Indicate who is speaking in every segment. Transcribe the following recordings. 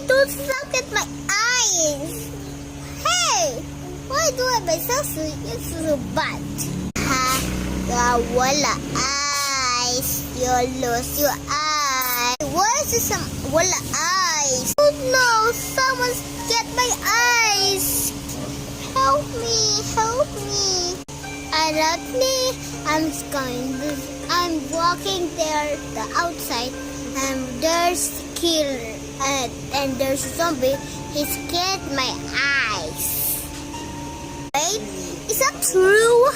Speaker 1: don't look at my eyes. Hey, why do I myself so bad? Ha, wala eyes. You lose your eyes. Why is this wala eyes? Oh no, someone's get my eyes. Help me, help me. I'm walking there, the outside, and there's killer, and there's a zombie. He scared my eyes. Right? Is that true?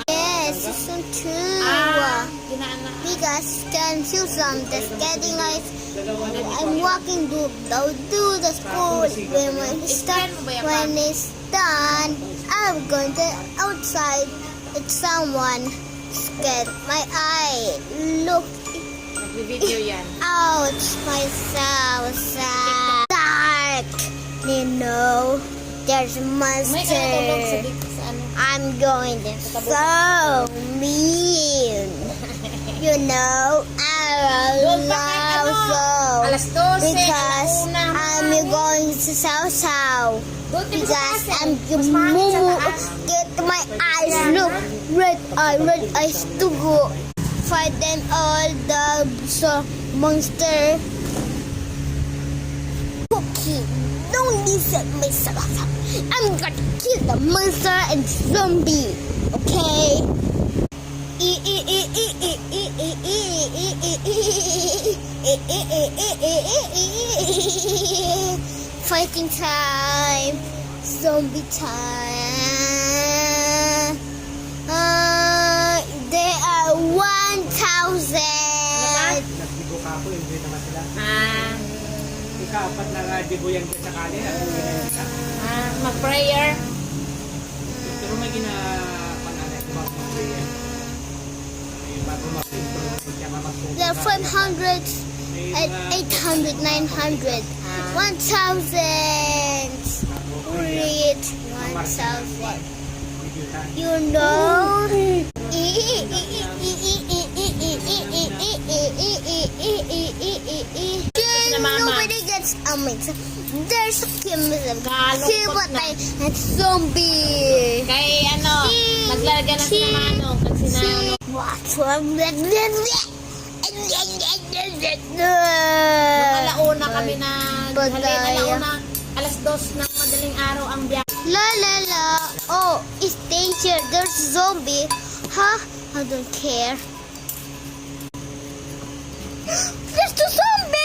Speaker 1: Yes, it's not true. Because can feel some just getting eyes. I'm walking to the school. When it's done, I'm going to outside. It's someone scared my eye. Look.
Speaker 2: Video yan.
Speaker 1: Ouch, my so dark. You know, there's a monster. I'm going to so mean. You know, I love so because I'm going to so because I'm get my eyes look red eyes to go fight them all the monster. Okay, don't listen myself. I'm gonna kill the monster and zombie. Okay. Fighting time, zombie time. They are 1,000.
Speaker 3: Nagdibo ka po, hindi naman sila. Ika-apat na dibo yan sa kali.
Speaker 2: Mag-prayer.
Speaker 3: Pero may ginapangalan ko mag-prayer. Bago mag-improve siya mamasuko.
Speaker 1: There are 500, 800, 900, 1,000. Reach 1,000. You know. Nobody gets amazed. There's a zombie.
Speaker 2: Kay naglalagyan na sila mano. Kasi na
Speaker 1: What's wrong?
Speaker 2: alauna kami na alauna. Alas 2 ng madaling araw ang biyahe.
Speaker 1: La la la. Oh, it's danger. There's a zombie. Huh? I don't care. There's the zombie!